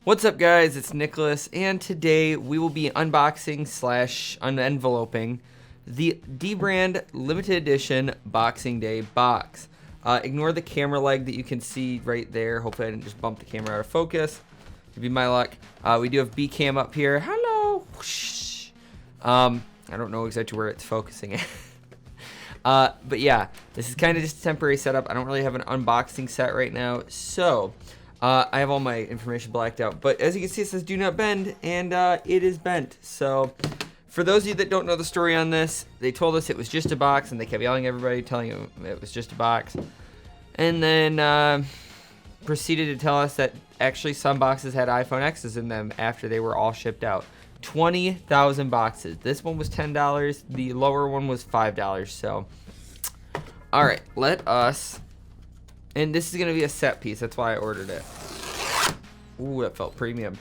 What's up, guys? It's Nicholas, and today we will be unboxing / unenveloping the dbrand limited edition Boxing Day box. Ignore the camera leg that you can see right there. Hopefully I didn't just bump the camera out of focus. Could be my luck. We do have B-cam up here. Hello. Whoosh. I don't know exactly where it's focusing at. But yeah, this is kind of just a temporary setup. I don't really have an unboxing set right now, so I have all my information blacked out. But as you can see, it says do not bend, and it is bent. So for those of you that don't know the story on this, they told us it was just a box, and they kept yelling at everybody, telling them it was just a box. And then proceeded to tell us that actually some boxes had iPhone X's in them after they were all shipped out. 20,000 boxes. This one was $10. The lower one was $5. So, all right, let us. And this is gonna be a set piece. That's why I ordered it. Ooh, that felt premium.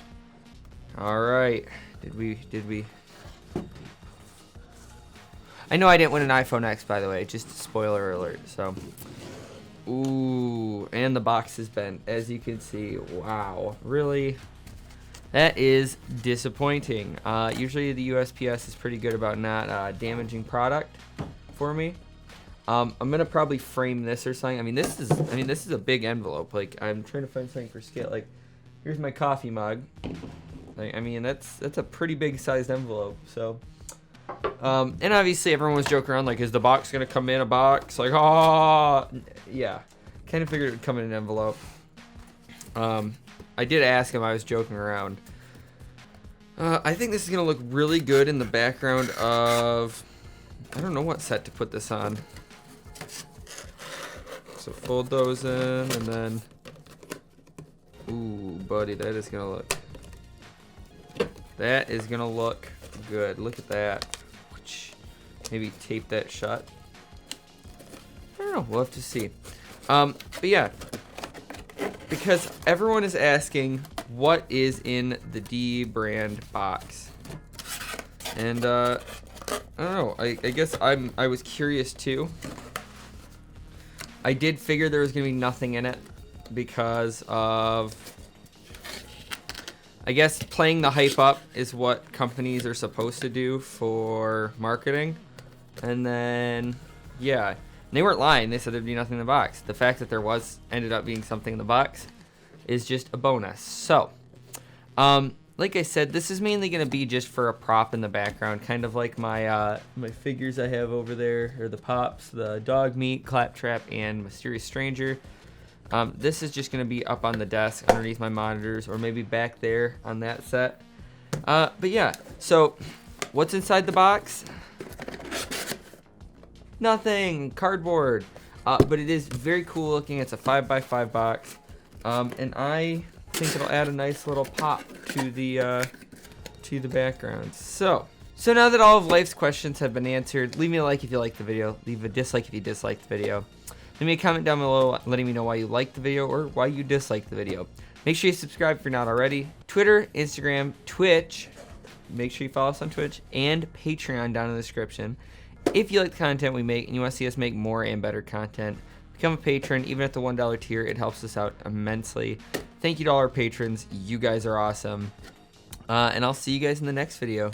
All right, did we? I know I didn't win an iPhone X, by the way. Just a spoiler alert. So, ooh, and the box is bent, as you can see. Wow, really? That is disappointing. Usually the USPS is pretty good about not damaging product for me. I'm gonna probably frame this or something. I mean, this is a big envelope. Like, I'm trying to find something for scale. Like, here's my coffee mug. Like, I mean, that's a pretty big sized envelope. So, and obviously everyone was joking around like, is the box gonna come in a box? Like, oh, yeah. Kind of figured it would come in an envelope. I did ask him. I was joking around. I think this is going to look really good in the background of... I don't know what set to put this on. So fold those in, and then... Ooh, buddy, that is going to look... That is going to look good. Look at that. Maybe tape that shut. I don't know. We'll have to see. But yeah... Because everyone is asking what is in the dbrand box, and I don't know. I guess I was curious too. I did figure there was gonna be nothing in it because of, I guess, playing the hype up is what companies are supposed to do for marketing, and then yeah. They weren't lying. They said there'd be nothing in the box. The fact that there ended up being something in the box is just a bonus. So, like I said, this is mainly going to be just for a prop in the background, kind of like my my figures I have over there, or the Pops, the Dog Meat, Claptrap, and Mysterious Stranger. This is just going to be up on the desk underneath my monitors, or maybe back there on that set. But yeah, so what's inside the box? Nothing. Cardboard. But it is very cool looking. It's a 5x5 box. And I think it'll add a nice little pop to the background. So now that all of life's questions have been answered, leave me a like if you like the video. Leave a dislike if you dislike the video. Leave me a comment down below letting me know why you like the video or why you dislike the video. Make sure you subscribe if you're not already. Twitter, Instagram, Twitch. Make sure you follow us on Twitch and Patreon down in the description. If you like the content we make and you want to see us make more and better content, become a patron. Even at the $1 tier, it helps us out immensely. Thank you to all our patrons. You guys are awesome. And I'll see you guys in the next video.